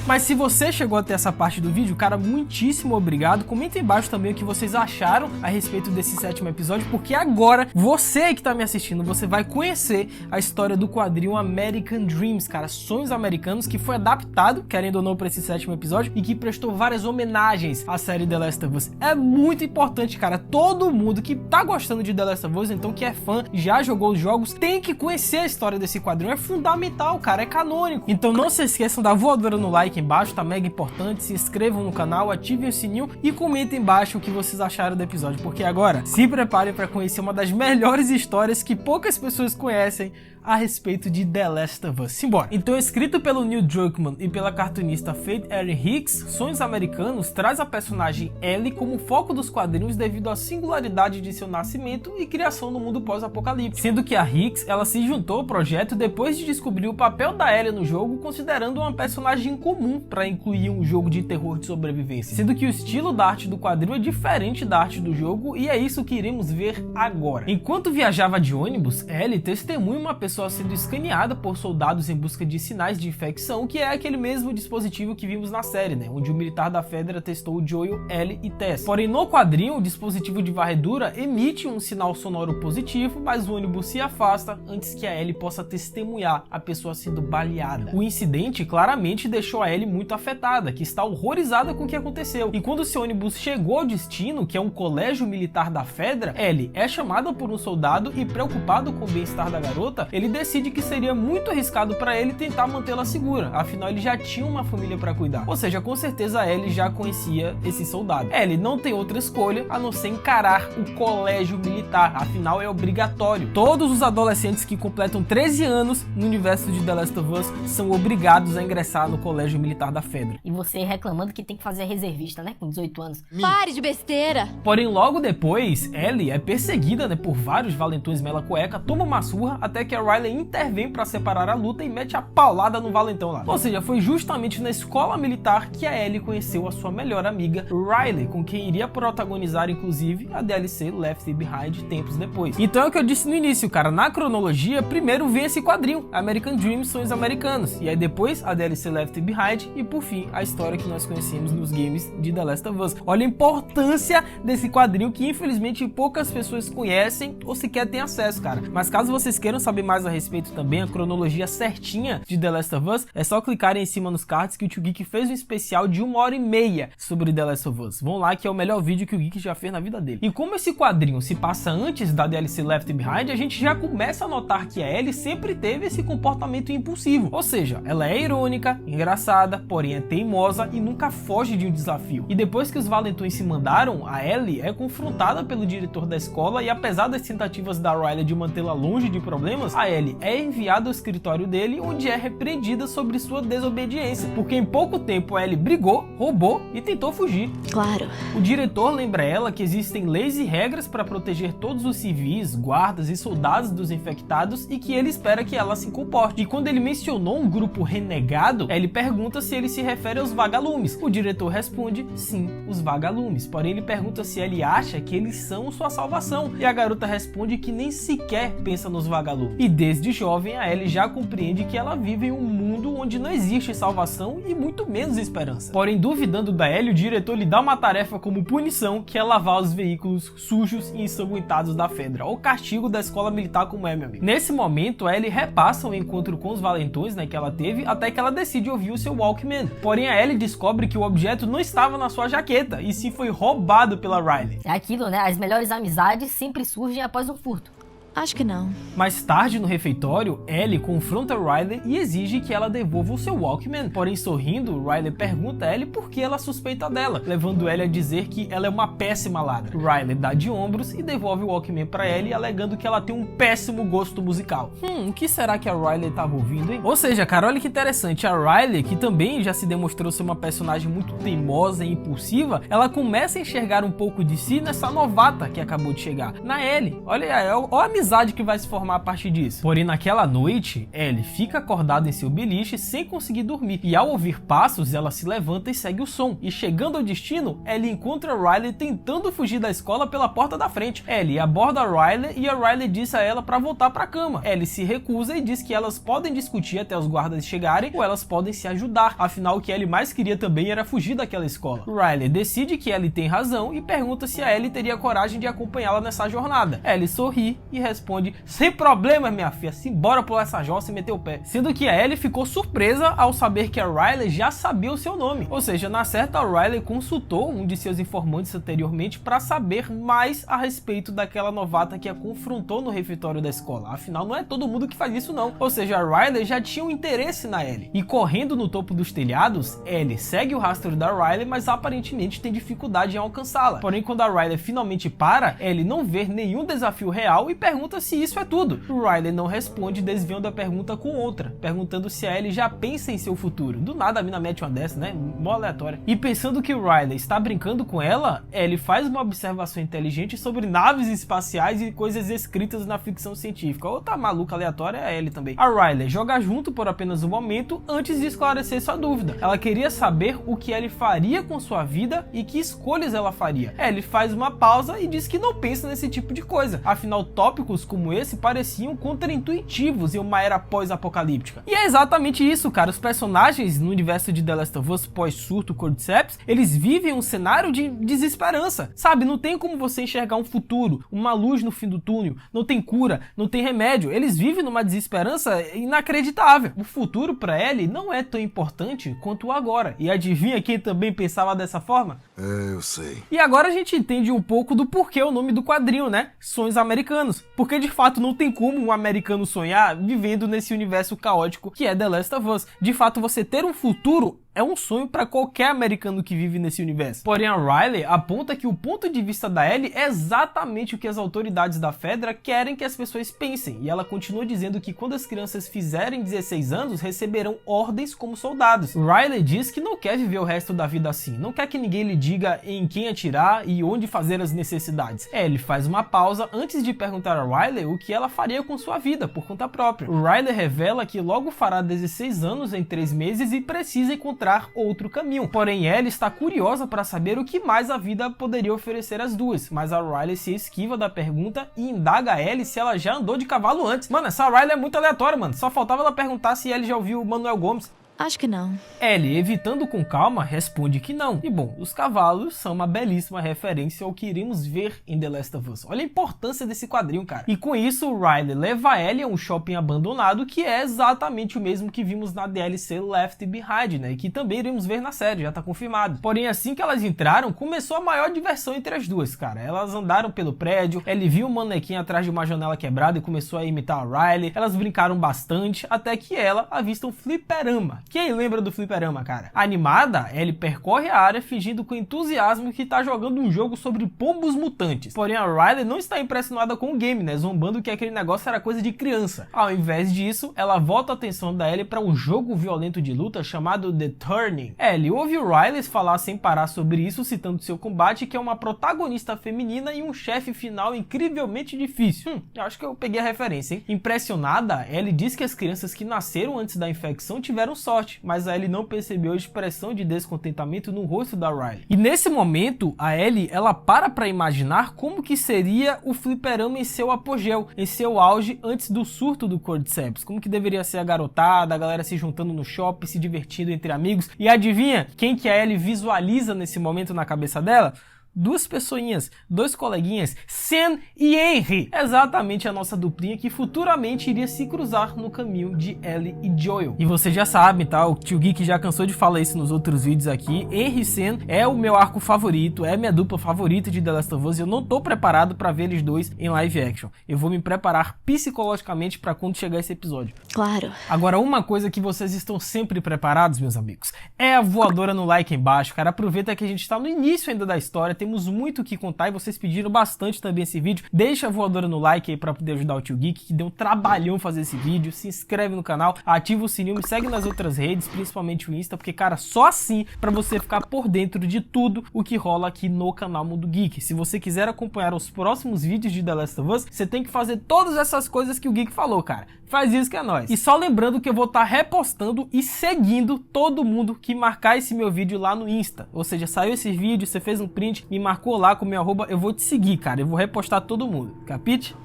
Mas se você chegou até essa parte do vídeo, cara, muitíssimo obrigado. Comenta aí embaixo também o que vocês acharam a respeito desse 7º episódio, porque agora, você que tá me assistindo, você vai conhecer a história do quadrinho American Dreams, cara, Sonhos Americanos, que foi adaptado, querendo ou não, pra esse 7º episódio, e que prestou várias homenagens à série The Last of Us. É muito importante, cara, todo mundo que tá gostando de The Last of Us, então que é fã, já jogou os jogos, tem que conhecer a história desse quadrinho, é fundamental, cara, é canônico. Então não se esqueçam da voadora no like embaixo, tá mega importante, se inscrevam no canal, ativem o sininho e comentem embaixo o que vocês acharam do episódio, porque agora se preparem para conhecer uma das melhores histórias que poucas pessoas conhecem a respeito de The Last of Us. Simbora! Então, escrito pelo Neil Druckmann e pela cartunista Faith Erin Hicks, Sonhos Americanos traz a personagem Ellie como foco dos quadrinhos devido à singularidade de seu nascimento e criação no mundo pós-apocalipse, sendo que a Hicks, ela se juntou ao projeto depois de descobrir o papel da Ellie no jogo, considerando uma personagem comum comum para incluir um jogo de terror de sobrevivência, sendo que o estilo da arte do quadrinho é diferente da arte do jogo e é isso que iremos ver agora. Enquanto viajava de ônibus, Ellie testemunha uma pessoa sendo escaneada por soldados em busca de sinais de infecção, que é aquele mesmo dispositivo que vimos na série, né, onde o militar da Fedra testou o Joel, Ellie e Tess. Porém, no quadrinho, o dispositivo de varredura emite um sinal sonoro positivo, mas o ônibus se afasta antes que a Ellie possa testemunhar a pessoa sendo baleada. O incidente claramente deixou a Ellie muito afetada, que está horrorizada com o que aconteceu. E quando seu ônibus chegou ao destino, que é um colégio militar da Fedra, Ellie é chamada por um soldado e, preocupado com o bem-estar da garota, ele decide que seria muito arriscado para ele tentar mantê-la segura, afinal ele já tinha uma família para cuidar. Ou seja, com certeza Ellie já conhecia esse soldado. Ellie não tem outra escolha a não ser encarar o colégio militar, afinal é obrigatório. Todos os adolescentes que completam 13 anos no universo de The Last of Us são obrigados a ingressar no colégio militar da Fedra. E você reclamando que tem que fazer reservista, né? Com 18 anos. Pare de besteira! Porém, logo depois, Ellie é perseguida, né, por vários valentões mela cueca, toma uma surra até que a Riley intervém para separar a luta e mete a paulada no valentão lá. Ou seja, foi justamente na escola militar que a Ellie conheceu a sua melhor amiga, Riley, com quem iria protagonizar, inclusive, a DLC Left Behind tempos depois. Então é o que eu disse no início, cara, na cronologia, primeiro vem esse quadrinho, American Dream, Sonhos Americanos, e aí depois a DLC Left Behind e, por fim, a história que nós conhecemos nos games de The Last of Us. Olha a importância desse quadrinho que, infelizmente, poucas pessoas conhecem ou sequer têm acesso, cara. Mas caso vocês queiram saber mais a respeito também, a cronologia certinha de The Last of Us, é só clicarem em cima nos cards que o Tio Geek fez um especial de 1h30 sobre The Last of Us. Vão lá que é o melhor vídeo que o Geek já fez na vida dele. E como esse quadrinho se passa antes da DLC Left Behind, a gente já começa a notar que a Ellie sempre teve esse comportamento impulsivo. Ou seja, ela é irônica, engraçada, porém é teimosa e nunca foge de um desafio. E depois que os valentões se mandaram, a Ellie é confrontada pelo diretor da escola e, apesar das tentativas da Riley de mantê-la longe de problemas, a Ellie é enviada ao escritório dele, onde é repreendida sobre sua desobediência, porque em pouco tempo a Ellie brigou, roubou e tentou fugir. Claro. O diretor lembra ela que existem leis e regras para proteger todos os civis, guardas e soldados dos infectados e que ele espera que ela se comporte. E quando ele mencionou um grupo renegado, ele pergunta se ele se refere aos vagalumes. O diretor responde, sim, os vagalumes. Porém, ele pergunta se ele acha que eles são sua salvação. E a garota responde que nem sequer pensa nos vagalumes. E desde jovem, a Ellie já compreende que ela vive em um mundo onde não existe salvação e muito menos esperança. Porém, duvidando da Ellie, o diretor lhe dá uma tarefa como punição, que é lavar os veículos sujos e ensanguentados da Fedra. O castigo da escola militar como é, meu amigo. Nesse momento, a Ellie repassa o encontro com os valentões, né, que ela teve, até que ela decide ouvir o seu Walkman. Porém, a Ellie descobre que o objeto não estava na sua jaqueta, e sim foi roubado pela Riley. É aquilo, né? As melhores amizades sempre surgem após um furto. Acho que não. Mais tarde, no refeitório, Ellie confronta Riley e exige que ela devolva o seu Walkman. Porém, sorrindo, Riley pergunta a Ellie por que ela suspeita dela, levando Ellie a dizer que ela é uma péssima ladra. Riley dá de ombros e devolve o Walkman para Ellie, alegando que ela tem um péssimo gosto musical. O que será que a Riley estava ouvindo, hein? Ou seja, cara, olha que interessante, a Riley, que também já se demonstrou ser uma personagem muito teimosa e impulsiva, ela começa a enxergar um pouco de si nessa novata que acabou de chegar, na Ellie. Olha a amizade que vai se formar a partir disso. Porém, naquela noite, Ellie fica acordada em seu beliche sem conseguir dormir. E ao ouvir passos, ela se levanta e segue o som. E chegando ao destino, Ellie encontra Riley tentando fugir da escola pela porta da frente. Ellie aborda Riley e a Riley diz a ela para voltar para a cama. Ellie se recusa e diz que elas podem discutir até os guardas chegarem ou elas podem se ajudar. Afinal, o que Ellie mais queria também era fugir daquela escola. Riley decide que Ellie tem razão e pergunta se a Ellie teria coragem de acompanhá-la nessa jornada. Ellie sorri e responde: sem problemas, minha filha, simbora pular essa jossa e meter o pé. Sendo que a Ellie ficou surpresa ao saber que a Riley já sabia o seu nome. Ou seja, na certa, a Riley consultou um de seus informantes anteriormente para saber mais a respeito daquela novata que a confrontou no refeitório da escola. Afinal, não é todo mundo que faz isso não. Ou seja, a Riley já tinha um interesse na Ellie. E correndo no topo dos telhados, Ellie segue o rastro da Riley, mas aparentemente tem dificuldade em alcançá-la. Porém, quando a Riley finalmente para, Ellie não vê nenhum desafio real e pergunta pergunta se isso é tudo. Riley não responde, desviando a pergunta com outra, perguntando se a Ellie já pensa em seu futuro. Do nada a mina mete uma dessa, né? Mó aleatória. E pensando que Riley está brincando com ela, Ellie faz uma observação inteligente sobre naves espaciais e coisas escritas na ficção científica. Outra maluca aleatória é a Ellie também. A Riley joga junto por apenas um momento antes de esclarecer sua dúvida. Ela queria saber o que Ellie faria com sua vida e que escolhas ela faria. Ellie faz uma pausa e diz que não pensa nesse tipo de coisa. Afinal, tópicos como esse pareciam contraintuitivos em uma era pós-apocalíptica. E é exatamente isso, cara. Os personagens no universo de The Last of Us pós-surto Cordyceps, eles vivem um cenário de desesperança, sabe? Não tem como você enxergar um futuro, uma luz no fim do túnel, não tem cura, não tem remédio. Eles vivem numa desesperança inacreditável. O futuro para Ellie não é tão importante quanto o agora. E adivinha quem também pensava dessa forma? Eu sei. E agora a gente entende um pouco do porquê o nome do quadrinho, né? Sonhos Americanos. Porque de fato não tem como um americano sonhar vivendo nesse universo caótico que é The Last of Us. De fato, você ter um futuro é um sonho para qualquer americano que vive nesse universo. Porém, a Riley aponta que o ponto de vista da Ellie é exatamente o que as autoridades da Fedra querem que as pessoas pensem. E ela continua dizendo que quando as crianças fizerem 16 anos, receberão ordens como soldados. Riley diz que não quer viver o resto da vida assim. Não quer que ninguém lhe diga em quem atirar e onde fazer as necessidades. Ellie faz uma pausa antes de perguntar a Riley o que ela faria com sua vida por conta própria. Riley revela que logo fará 16 anos em 3 meses e precisa encontrar outro caminho. Porém, Ellie está curiosa para saber o que mais a vida poderia oferecer às duas, mas a Riley se esquiva da pergunta e indaga a Ellie se ela já andou de cavalo antes. Mano, essa Riley é muito aleatória, mano. Só faltava ela perguntar se Ellie já ouviu o Manuel Gomes. Acho que não. Ellie, evitando com calma, responde que não. E bom, os cavalos são uma belíssima referência ao que iremos ver em The Last of Us. Olha a importância desse quadrinho, cara. E com isso, Riley leva a Ellie a um shopping abandonado, que é exatamente o mesmo que vimos na DLC Left Behind, né? E que também iremos ver na série, já tá confirmado. Porém, assim que elas entraram, começou a maior diversão entre as duas, cara. Elas andaram pelo prédio, Ellie viu um manequim atrás de uma janela quebrada e começou a imitar a Riley. Elas brincaram bastante, até que ela avista um fliperama. Quem lembra do fliperama, cara? Animada, Ellie percorre a área fingindo com entusiasmo que tá jogando um jogo sobre pombos mutantes. Porém, a Riley não está impressionada com o game, né? Zombando que aquele negócio era coisa de criança. Ao invés disso, ela volta a atenção da Ellie para um jogo violento de luta chamado The Turning. Ellie ouve Riley falar sem parar sobre isso, citando seu combate, que é uma protagonista feminina e um chefe final incrivelmente difícil. Eu acho que eu peguei a referência, hein? Impressionada, Ellie diz que as crianças que nasceram antes da infecção tiveram sorte, mas a Ellie não percebeu a expressão de descontentamento no rosto da Riley. E nesse momento, a Ellie, ela para imaginar como que seria o fliperama em seu apogeu, em seu auge antes do surto do Cordyceps. Como que deveria ser a garotada, a galera se juntando no shopping, se divertindo entre amigos. E adivinha quem que a Ellie visualiza nesse momento na cabeça dela? Duas pessoinhas, dois coleguinhas, Sam e Henry, exatamente a nossa duplinha que futuramente iria se cruzar no caminho de Ellie e Joel. E você já sabe, tá? O Tio Geek já cansou de falar isso nos outros vídeos aqui. Henry e Sam é o meu arco favorito, é minha dupla favorita de The Last of Us e eu não tô preparado pra ver eles dois em live action. Eu vou me preparar psicologicamente pra quando chegar esse episódio. Claro. Agora, uma coisa que vocês estão sempre preparados, meus amigos, é a voadora no like aí embaixo, cara. Aproveita que a gente tá no início ainda da história, temos muito o que contar e vocês pediram bastante também esse vídeo. Deixa a voadora no like aí pra poder ajudar o Tio Geek, que deu um trabalhão fazer esse vídeo. Se inscreve no canal, ativa o sininho, me segue nas outras redes, principalmente o Insta, porque, cara, só assim pra você ficar por dentro de tudo o que rola aqui no canal Mundo Geek. Se você quiser acompanhar os próximos vídeos de The Last of Us, você tem que fazer todas essas coisas que o Geek falou, cara. Faz isso que é nóis. E só lembrando que eu vou estar repostando e seguindo todo mundo que marcar esse meu vídeo lá no Insta. Ou seja, saiu esse vídeo, você fez um print, me marcou lá com o meu arroba, eu vou te seguir, cara. Eu vou repostar todo mundo. Capite?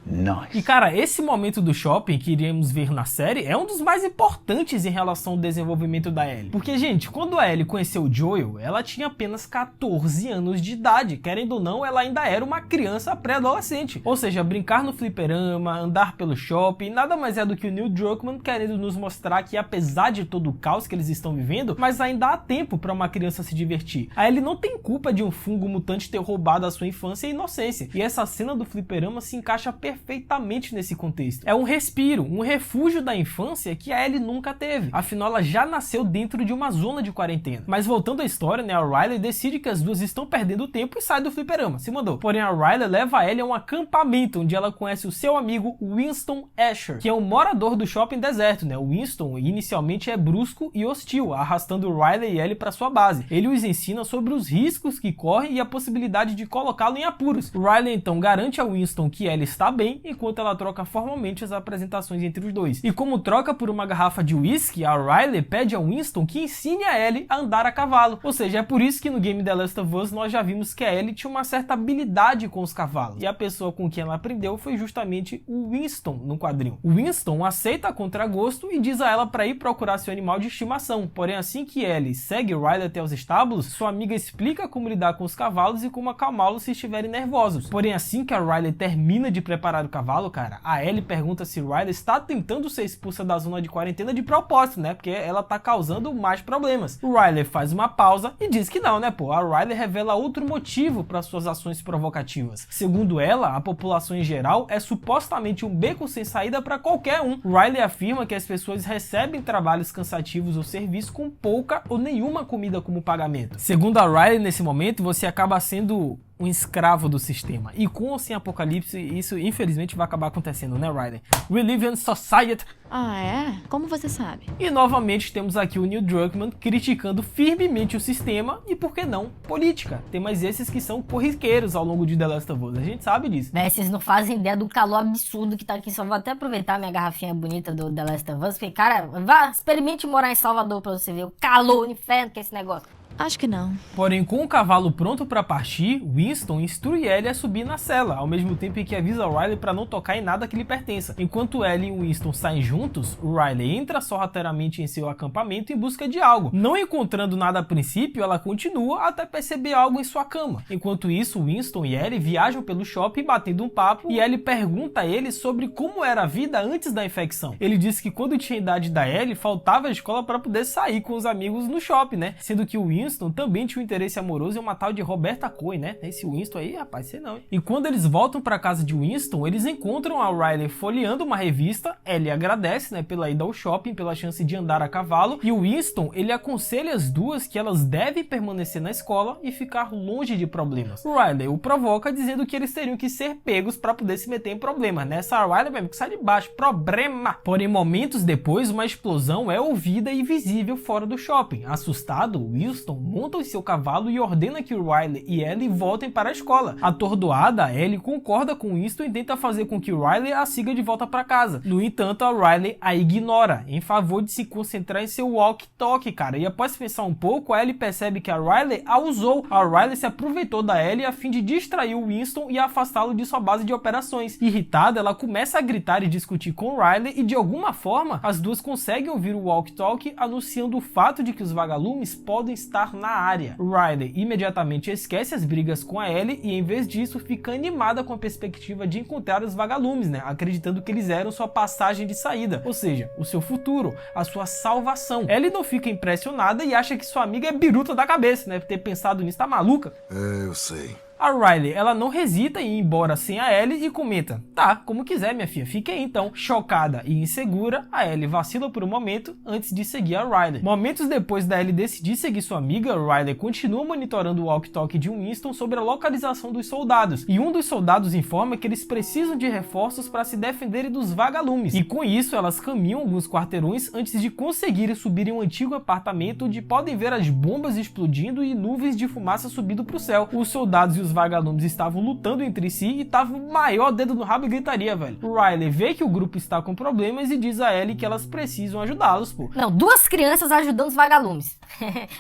Nice. E cara, esse momento do shopping que iremos ver na série é um dos mais importantes em relação ao desenvolvimento da Ellie. Porque, gente, quando a Ellie conheceu o Joel, ela tinha apenas 14 anos de idade. Querendo ou não, ela ainda era uma criança pré-adolescente. Ou seja, brincar no fliperama, andar pelo shopping, nada mais é do que o Neil Druckmann querendo nos mostrar que, apesar de todo o caos que eles estão vivendo, mas ainda há tempo para uma criança se divertir. A Ellie não tem culpa de um fungo mutante ter roubado a sua infância e inocência. E essa cena do fliperama se encaixa perfeitamente perfeitamente nesse contexto. É um respiro, um refúgio da infância que a Ellie nunca teve. Afinal, ela já nasceu dentro de uma zona de quarentena. Mas voltando à história, né, a Riley decide que as duas estão perdendo tempo e sai do fliperama, se mandou. Porém, a Riley leva a Ellie a um acampamento onde ela conhece o seu amigo Winston Asher, que é um morador do shopping deserto, né? O Winston inicialmente é brusco e hostil, arrastando Riley e Ellie para sua base. Ele os ensina sobre os riscos que correm e a possibilidade de colocá-lo em apuros. Riley então garante a Winston que Ellie está bem, enquanto ela troca formalmente as apresentações entre os dois. E como troca por uma garrafa de whisky, a Riley pede a Winston que ensine a Ellie a andar a cavalo. Ou seja, é por isso que no game The Last of Us nós já vimos que a Ellie tinha uma certa habilidade com os cavalos. E a pessoa com quem ela aprendeu foi justamente o Winston no quadrinho. O Winston aceita a contragosto e diz a ela para ir procurar seu animal de estimação. Porém, assim que Ellie segue Riley até os estábulos, sua amiga explica como lidar com os cavalos e como acalmá-los se estiverem nervosos. Porém, assim que a Riley termina de preparar o cavalo, cara, a Ellie pergunta se Riley está tentando ser expulsa da zona de quarentena de propósito, né? Porque ela tá causando mais problemas. O Riley faz uma pausa e diz que não, né, pô? A Riley revela outro motivo para suas ações provocativas. Segundo ela, a população em geral é supostamente um beco sem saída para qualquer um. Riley afirma que as pessoas recebem trabalhos cansativos ou serviços com pouca ou nenhuma comida como pagamento. Segundo a Riley, nesse momento, você acaba sendo um escravo do sistema. E com ou sem apocalipse, isso infelizmente vai acabar acontecendo, né, Riley? We live in society. Ah, é? Como você sabe? E novamente temos aqui o Neil Druckmann criticando firmemente o sistema e, por que não, política. Temas esses que são corriqueiros ao longo de The Last of Us, a gente sabe disso. Véi, vocês não fazem ideia do calor absurdo que tá aqui. Só vou até aproveitar minha garrafinha bonita do The Last of Us, porque, cara, vá, experimente morar em Salvador pra você ver o calor, o inferno que é esse negócio. Acho que não. Porém, com o cavalo pronto para partir, Winston instrui Ellie a subir na cela, ao mesmo tempo em que avisa Riley para não tocar em nada que lhe pertença. Enquanto Ellie e Winston saem juntos, Riley entra sorrateiramente em seu acampamento em busca de algo. Não encontrando nada a princípio, ela continua até perceber algo em sua cama. Enquanto isso, Winston e Ellie viajam pelo shopping batendo um papo e Ellie pergunta a ele sobre como era a vida antes da infecção. Ele disse que quando tinha a idade da Ellie, faltava a escola para poder sair com os amigos no shopping, né? Sendo que o Winston também tinha um interesse amoroso em uma tal de Roberta Coy, né? Esse Winston aí, rapaz, sei não, hein? E quando eles voltam para casa de Winston, eles encontram a Riley folheando uma revista. Ellie agradece, né, pela ida ao shopping, pela chance de andar a cavalo, e o Winston, ele aconselha as duas que elas devem permanecer na escola e ficar longe de problemas. Riley o provoca dizendo que eles teriam que ser pegos para poder se meter em problemas, né? Essa Riley mesmo que sai de baixo, problema! Porém, momentos depois, uma explosão é ouvida e visível fora do shopping. Assustado, Winston monta em seu cavalo e ordena que Riley e Ellie voltem para a escola. Atordoada, Ellie concorda com Winston e tenta fazer com que Riley a siga de volta para casa. No entanto, a Riley a ignora, em favor de se concentrar em seu walkie-talkie, cara. E após pensar um pouco, a Ellie percebe que a Riley a usou. A Riley se aproveitou da Ellie a fim de distrair o Winston e afastá-lo de sua base de operações. Irritada, ela começa a gritar e discutir com Riley e, de alguma forma, as duas conseguem ouvir o walkie-talkie anunciando o fato de que os vagalumes podem estar na área. Riley imediatamente esquece as brigas com a Ellie e, em vez disso, fica animada com a perspectiva de encontrar os vagalumes, né? Acreditando que eles eram sua passagem de saída, ou seja, o seu futuro, a sua salvação. Ellie não fica impressionada e acha que sua amiga é biruta da cabeça, né? Ter pensado nisso, tá maluca? É, eu sei. A Riley, ela não hesita em ir embora sem a Ellie e comenta: tá, como quiser, minha filha, fique aí então. Chocada e insegura, a Ellie vacila por um momento antes de seguir a Riley. Momentos depois da Ellie decidir seguir sua amiga, Riley continua monitorando o walkie-talkie de Winston sobre a localização dos soldados, e um dos soldados informa que eles precisam de reforços para se defenderem dos vagalumes, e com isso elas caminham alguns quarteirões antes de conseguirem subir em um antigo apartamento onde podem ver as bombas explodindo e nuvens de fumaça subindo para o céu. Os soldados e os vagalumes estavam lutando entre si e tava o maior dedo no rabo e gritaria, velho. Riley vê que o grupo está com problemas e diz a Ellie que elas precisam ajudá-los, pô. Não, duas crianças ajudando os vagalumes.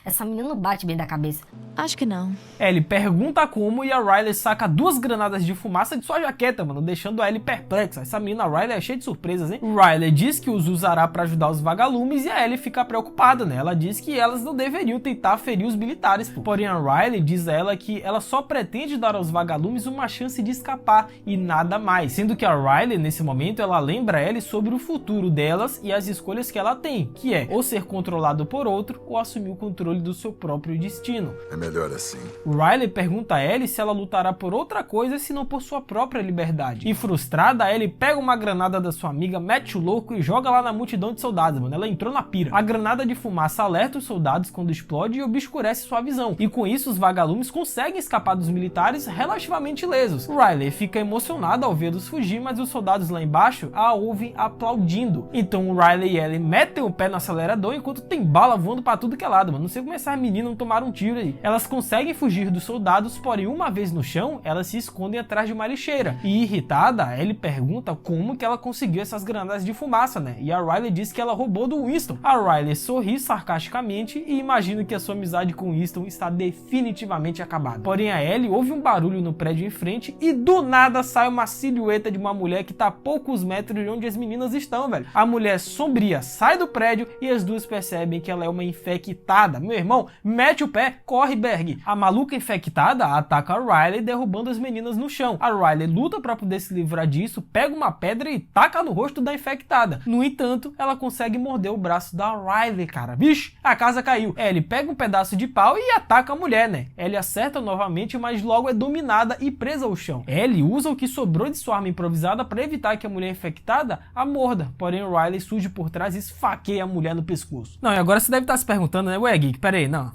Essa menina não bate bem da cabeça. Acho que não. Ellie pergunta como e a Riley saca 2 granadas de fumaça de sua jaqueta, mano, deixando a Ellie perplexa. Essa menina Riley é cheia de surpresas, hein? Riley diz que os usará para ajudar os vagalumes e a Ellie fica preocupada, né? Ela diz que elas não deveriam tentar ferir os militares, pô. Porém, a Riley diz a ela que ela só pretende pretende dar aos vagalumes uma chance de escapar e nada mais, sendo que a Riley nesse momento ela lembra a Ellie sobre o futuro delas e as escolhas que ela tem, que é ou ser controlado por outro ou assumir o controle do seu próprio destino. É melhor assim. Riley pergunta a Ellie se ela lutará por outra coisa se não por sua própria liberdade. E frustrada, a Ellie pega uma granada da sua amiga, mete o louco e joga lá na multidão de soldados, mano. Ela entrou na pira. A granada de fumaça alerta os soldados quando explode e obscurece sua visão. E com isso, os vagalumes conseguem escapar dos militares relativamente ilesos. Riley fica emocionada ao vê-los fugir, mas os soldados lá embaixo a ouvem aplaudindo. Então o Riley e Ellie metem o pé no acelerador enquanto tem bala voando pra tudo que é lado, mano. Não sei como essas meninas não tomaram um tiro aí. Elas conseguem fugir dos soldados, porém uma vez no chão, elas se escondem atrás de uma lixeira. E irritada, Ellie pergunta como que ela conseguiu essas granadas de fumaça, né? E a Riley diz que ela roubou do Winston. A Riley sorri sarcasticamente e imagina que a sua amizade com Winston está definitivamente acabada. Porém a Ellie ouve um barulho no prédio em frente e do nada sai uma silhueta de uma mulher que tá a poucos metros de onde as meninas estão, velho. A mulher sombria sai do prédio e as duas percebem que ela é uma infectada. Meu irmão, mete o pé, corre, Berg. A maluca infectada ataca a Riley, derrubando as meninas no chão. A Riley luta para poder se livrar disso, pega uma pedra e taca no rosto da infectada. No entanto, ela consegue morder o braço da Riley, cara. Vixe, a casa caiu. Ellie pega um pedaço de pau e ataca a mulher, né? Ellie acerta novamente, mas logo é dominada e presa ao chão. Ellie usa o que sobrou de sua arma improvisada para evitar que a mulher infectada a morda. Porém, Riley surge por trás e esfaqueia a mulher no pescoço. Não, e agora você deve estar se perguntando, né? Ué, Geek, pera aí, não.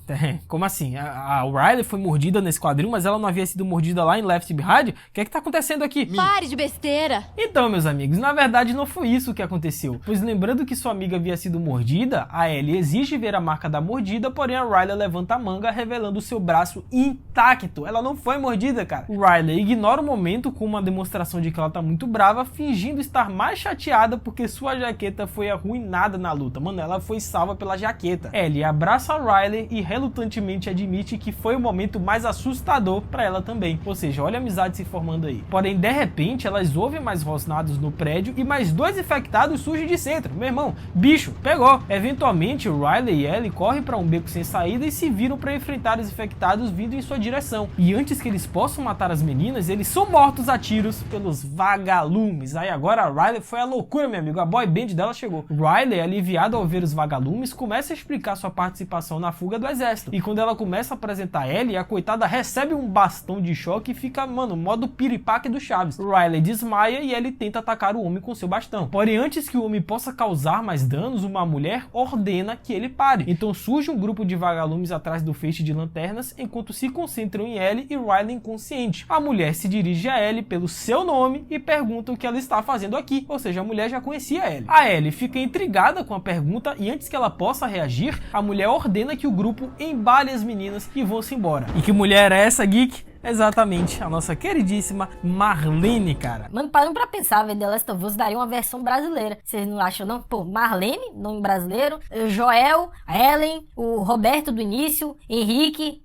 Como assim? A Riley foi mordida nesse quadrinho, mas ela não havia sido mordida lá em Left Behind? O que é que tá acontecendo aqui? Pare de besteira! Então, meus amigos, na verdade não foi isso que aconteceu. Pois lembrando que sua amiga havia sido mordida, a Ellie exige ver a marca da mordida, porém a Riley levanta a manga, revelando seu braço intacto. Ela não foi mordida, cara. Riley ignora o momento com uma demonstração de que ela tá muito brava, fingindo estar mais chateada porque sua jaqueta foi arruinada na luta. Mano, ela foi salva pela jaqueta. Ellie abraça a Riley e relutantemente admite que foi o momento mais assustador pra ela também. Ou seja, olha a amizade se formando aí. Porém, de repente, elas ouvem mais rosnados no prédio e mais dois infectados surgem de centro. Meu irmão, bicho, pegou. Eventualmente, Riley e Ellie correm pra um beco sem saída e se viram pra enfrentar os infectados vindo em sua direção. E antes que eles possam matar as meninas, eles são mortos a tiros pelos vagalumes. Aí agora a Riley foi a loucura, meu amigo. A boy band dela chegou. Riley, aliviada ao ver os vagalumes, começa a explicar sua participação na fuga do exército. E quando ela começa a apresentar Ellie, a coitada recebe um bastão de choque e fica, mano, modo piripaque do Chaves. Riley desmaia e Ellie tenta atacar o homem com seu bastão. Porém, antes que o homem possa causar mais danos, uma mulher ordena que ele pare. Então surge um grupo de vagalumes atrás do feixe de lanternas, enquanto se concentram em Ellie e Riley inconsciente. A mulher se dirige a Ellie pelo seu nome e pergunta o que ela está fazendo aqui, ou seja, a mulher já conhecia Ellie. A Ellie fica intrigada com a pergunta e antes que ela possa reagir, a mulher ordena que o grupo embale as meninas e vão-se embora. E que mulher é essa, Geek? Exatamente, a nossa queridíssima Marlene, cara. Mano, parando pra pensar, velho, The Last of Us daria uma versão brasileira. Vocês não acham, não? Pô, Marlene, nome brasileiro, Joel, Ellen, o Roberto do início, Henrique,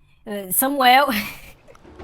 Samuel...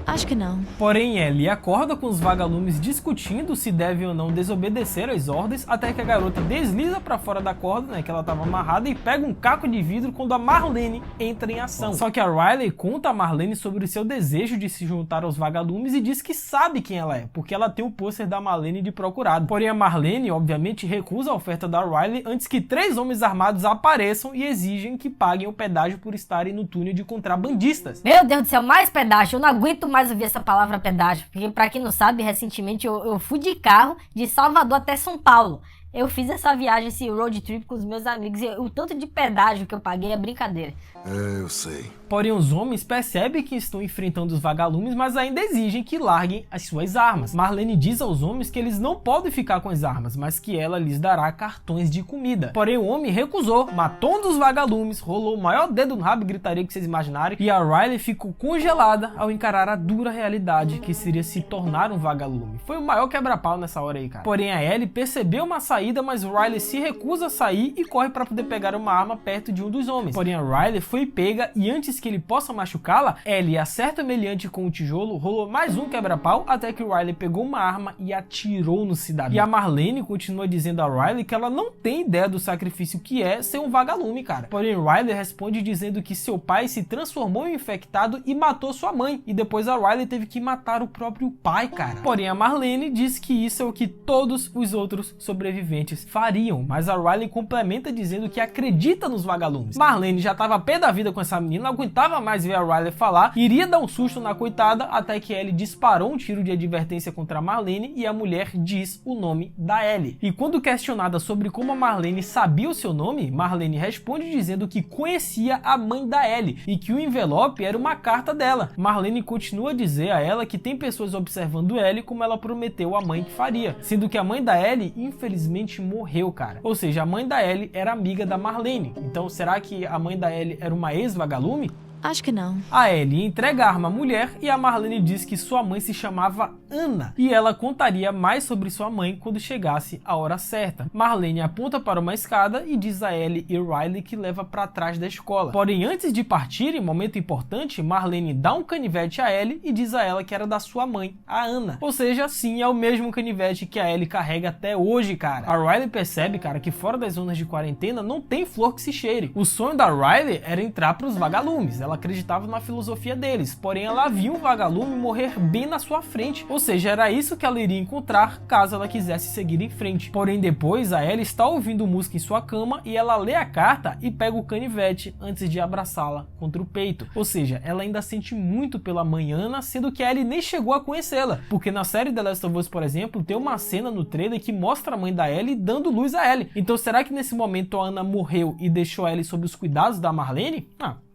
Acho que não. Porém, Ellie acorda com os vagalumes discutindo se devem ou não desobedecer às ordens, até que a garota desliza pra fora da corda, né, que ela tava amarrada, e pega um caco de vidro quando a Marlene entra em ação. Só que a Riley conta a Marlene sobre o seu desejo de se juntar aos vagalumes e diz que sabe quem ela é, porque ela tem o pôster da Marlene de procurado. Porém, a Marlene, obviamente, recusa a oferta da Riley antes que 3 homens armados apareçam e exigem que paguem o pedágio por estarem no túnel de contrabandistas. Meu Deus do céu, mais pedágio. Eu não aguento mais ouvir essa palavra pedágio. Porque pra quem não sabe, recentemente eu fui de carro de Salvador até São Paulo. Eu fiz essa viagem, esse road trip com os meus amigos e o tanto de pedágio que eu paguei é brincadeira. É, eu sei. Porém, os homens percebem que estão enfrentando os vagalumes, mas ainda exigem que larguem as suas armas. Marlene diz aos homens que eles não podem ficar com as armas, mas que ela lhes dará cartões de comida. Porém, o homem recusou, matou um dos vagalumes, rolou o maior dedo no rabo e gritaria que vocês imaginarem, e a Riley ficou congelada ao encarar a dura realidade que seria se tornar um vagalume. Foi o maior quebra-pau nessa hora aí, cara. Porém, a Ellie percebeu uma saída, mas Riley se recusa a sair e corre para poder pegar uma arma perto de um dos homens. Porém, a Riley foi pega e antes antes que ele possa machucá-la, Ellie acerta meliante com o tijolo, rolou mais um quebra-pau até que o Riley pegou uma arma e atirou no cidadão. E a Marlene continua dizendo a Riley que ela não tem ideia do sacrifício que é ser um vagalume, cara. Porém, Riley responde dizendo que seu pai se transformou em infectado e matou sua mãe, e depois a Riley teve que matar o próprio pai, cara. Porém, a Marlene diz que isso é o que todos os outros sobreviventes fariam, mas a Riley complementa dizendo que acredita nos vagalumes. Marlene já tava pé da vida com essa menina, não aguentava mais ver a Riley falar, iria dar um susto na coitada, até que Ellie disparou um tiro de advertência contra a Marlene e a mulher diz o nome da Ellie. E quando questionada sobre como a Marlene sabia o seu nome, Marlene responde dizendo que conhecia a mãe da Ellie e que o envelope era uma carta dela. Marlene continua a dizer a ela que tem pessoas observando Ellie como ela prometeu à mãe que faria, sendo que a mãe da Ellie infelizmente morreu, cara. Ou seja, a mãe da Ellie era amiga da Marlene. Então será que a mãe da Ellie era uma ex-vagalume? Acho que não. A Ellie entrega a arma à mulher e a Marlene diz que sua mãe se chamava Ana e ela contaria mais sobre sua mãe quando chegasse a hora certa. Marlene aponta para uma escada e diz a Ellie e Riley que leva para trás da escola. Porém, antes de partir, em momento importante, Marlene dá um canivete a Ellie e diz a ela que era da sua mãe, a Ana. Ou seja, sim, é o mesmo canivete que a Ellie carrega até hoje, cara. A Riley percebe, cara, que fora das zonas de quarentena não tem flor que se cheire. O sonho da Riley era entrar para os vagalumes. Ela acreditava na filosofia deles, porém ela viu um vagalume morrer bem na sua frente, ou seja, era isso que ela iria encontrar caso ela quisesse seguir em frente. Porém depois a Ellie está ouvindo música em sua cama e ela lê a carta e pega o canivete antes de abraçá-la contra o peito, ou seja, ela ainda sente muito pela mãe Ana, sendo que a Ellie nem chegou a conhecê-la, porque na série The Last of Us, por exemplo, tem uma cena no trailer que mostra a mãe da Ellie dando luz a Ellie. Então será que nesse momento a Ana morreu e deixou a Ellie sob os cuidados da Marlene?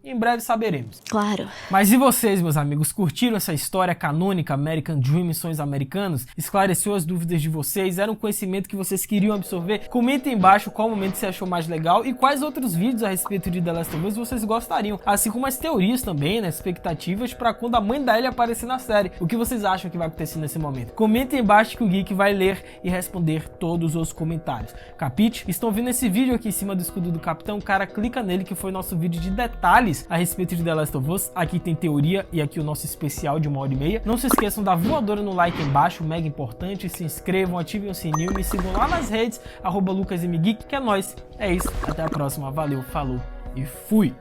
Em breve saberemos. Claro. Mas e vocês, meus amigos, curtiram essa história canônica American Dream, Sonhos Americanos? Esclareceu as dúvidas de vocês? Era um conhecimento que vocês queriam absorver? Comentem embaixo qual momento você achou mais legal e quais outros vídeos a respeito de The Last of Us vocês gostariam, assim como as teorias também, né, expectativas para quando a mãe da Ellie aparecer na série. O que vocês acham que vai acontecer nesse momento? Comentem embaixo que o Geek vai ler e responder todos os comentários. Capite? Estão vendo esse vídeo aqui em cima do escudo do Capitão? Cara, clica nele que foi nosso vídeo de detalhes a respeito de The Last of Us. Aqui tem teoria e aqui o nosso especial de 1h30. Não se esqueçam da voadora no like embaixo, mega importante. Se inscrevam, ativem o sininho, me sigam lá nas redes, @LucasMGeek, que é nóis. É isso, até a próxima, valeu, falou e fui!